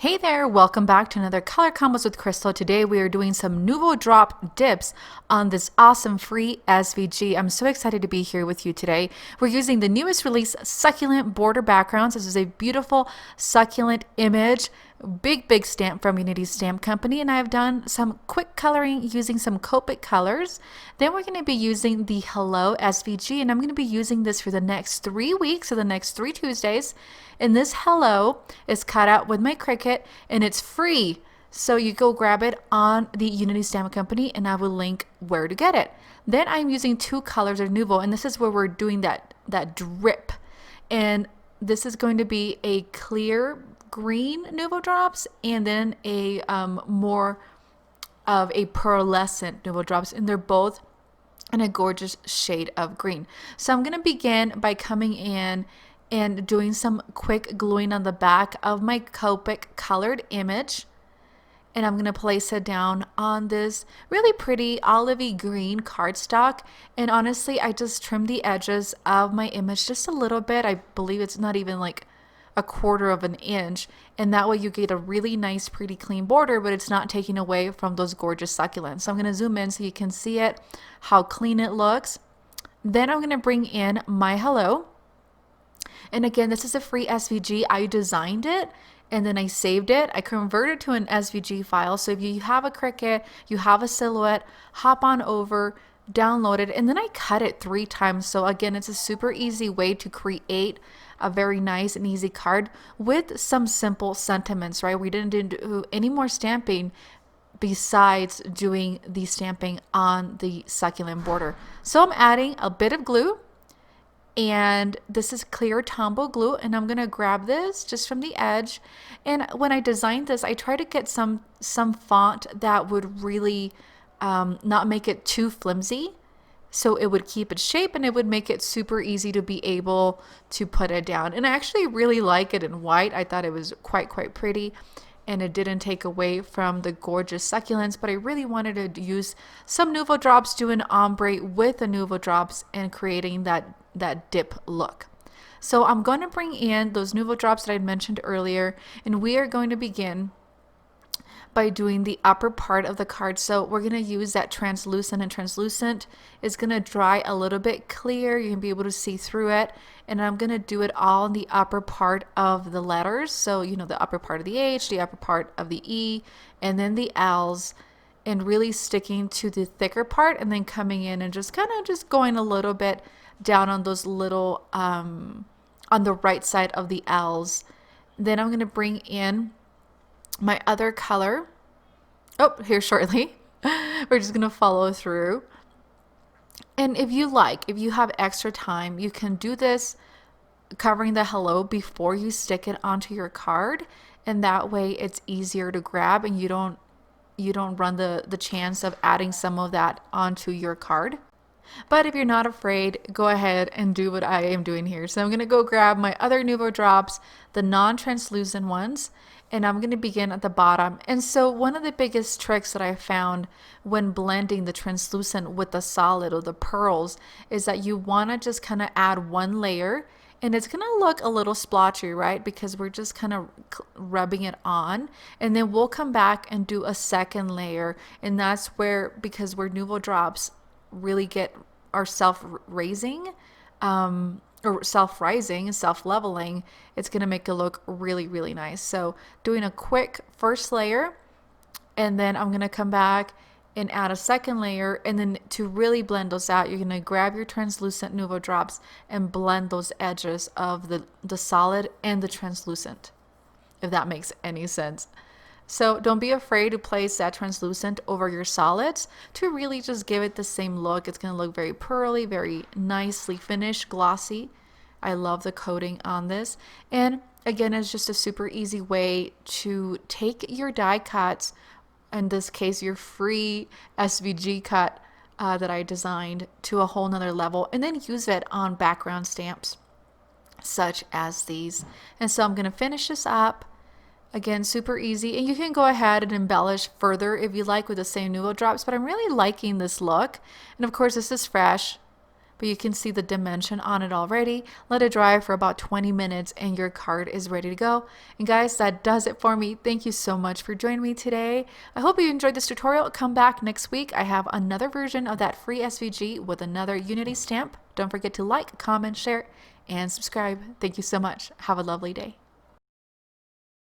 Hey there, welcome back to another Color Combos with Crystal. Today we are doing some Nuvo drop dips on this awesome free SVG. I'm so excited to be here with you today. We're using the newest release Succulent border backgrounds. This is a beautiful succulent image, big stamp from Unity Stamp Company, and I've done some quick coloring using some Copic colors. Then we're going to be using the Hello SVG, and I'm going to be using this for the next 3 weeks, so the next 3 Tuesdays. And this Hello is cut out with my Cricut, and it's free. So you go grab it on the Unity Stamp Company, and I will link where to get it. Then I'm using 2 colors of Nuvo, and this is where we're doing that drip. And this is going to be a clear green Nuvo drops, and then a more of a pearlescent Nuvo drops, and they're both in a gorgeous shade of green. So I'm going to begin by coming in and doing some quick gluing on the back of my Copic colored image. And I'm going to place it down on this really pretty olivey green cardstock. And honestly, I just trimmed the edges of my image just a little bit. I believe it's not even like a 1/4 of an inch. And that way you get a really nice, pretty clean border, but it's not taking away from those gorgeous succulents. So I'm going to zoom in so you can see it, how clean it looks. Then I'm going to bring in my Hello. And again, this is a free SVG. I designed it and then I saved it. I converted to an SVG file. So if you have a Cricut, you have a Silhouette, hop on over, download it, and then I cut it 3 times. So again, it's a super easy way to create a very nice and easy card with some simple sentiments, right? We didn't do any more stamping besides doing the stamping on the succulent border. So I'm adding a bit of glue. And this is clear Tombow glue, and I'm gonna grab this just from the edge. And when I designed this, I tried to get some font that would really not make it too flimsy, so it would keep its shape and it would make it super easy to be able to put it down. And I actually really like it in white. I thought it was quite pretty, and it didn't take away from the gorgeous succulents, but I really wanted to use some Nuvo drops, do an ombre with the Nuvo drops, and creating that dip look. So I'm going to bring in those Nuvo drops that I mentioned earlier, and we are going to begin by doing the upper part of the card. So we're going to use that translucent, and translucent is going to dry a little bit clear. You can be able to see through it, and I'm going to do it all in the upper part of the letters. So, you know, the upper part of the H, the upper part of the E, and then the L's, and really sticking to the thicker part, and then coming in and just kind of just going a little bit down on those little on the right side of the L's. Then I'm going to bring in my other color here shortly. We're just going to follow through. And if you have extra time, you can do this covering the Hello before you stick it onto your card, and that way it's easier to grab, and you don't run the chance of adding some of that onto your card. But if you're not afraid, go ahead and do what I am doing here. So I'm going to go grab my other Nuvo drops, the non-translucent ones, and I'm going to begin at the bottom. And so one of the biggest tricks that I found when blending the translucent with the solid or the pearls is that you want to just kind of add one layer, and it's going to look a little splotchy, right? Because we're just kind of rubbing it on, and then we'll come back and do a second layer. And that's where, because we're Nuvo drops, really get our self-raising or self-rising and self-leveling, it's going to make it look really nice. So doing a quick first layer, and then I'm going to come back and add a second layer, and then to really blend those out, you're going to grab your translucent Nuvo drops and blend those edges of the solid and the translucent, if that makes any sense. So don't be afraid to place that translucent over your solids to really just give it the same look. It's going to look very pearly, very nicely finished, glossy. I love the coating on this. And again, it's just a super easy way to take your die cuts, in this case your free SVG cut that I designed, to a whole nother level, and then use it on background stamps such as these. And so I'm going to finish this up. Again, super easy, and you can go ahead and embellish further if you like with the same Nuvo drops, but I'm really liking this look. And of course, this is fresh, but you can see the dimension on it already. Let it dry for about 20 minutes and your card is ready to go. And guys, that does it for me. Thank you so much for joining me today. I hope you enjoyed this tutorial. Come back next week. I have another version of that free SVG with another Unity stamp. Don't forget to like, comment, share, and subscribe. Thank you so much. Have a lovely day.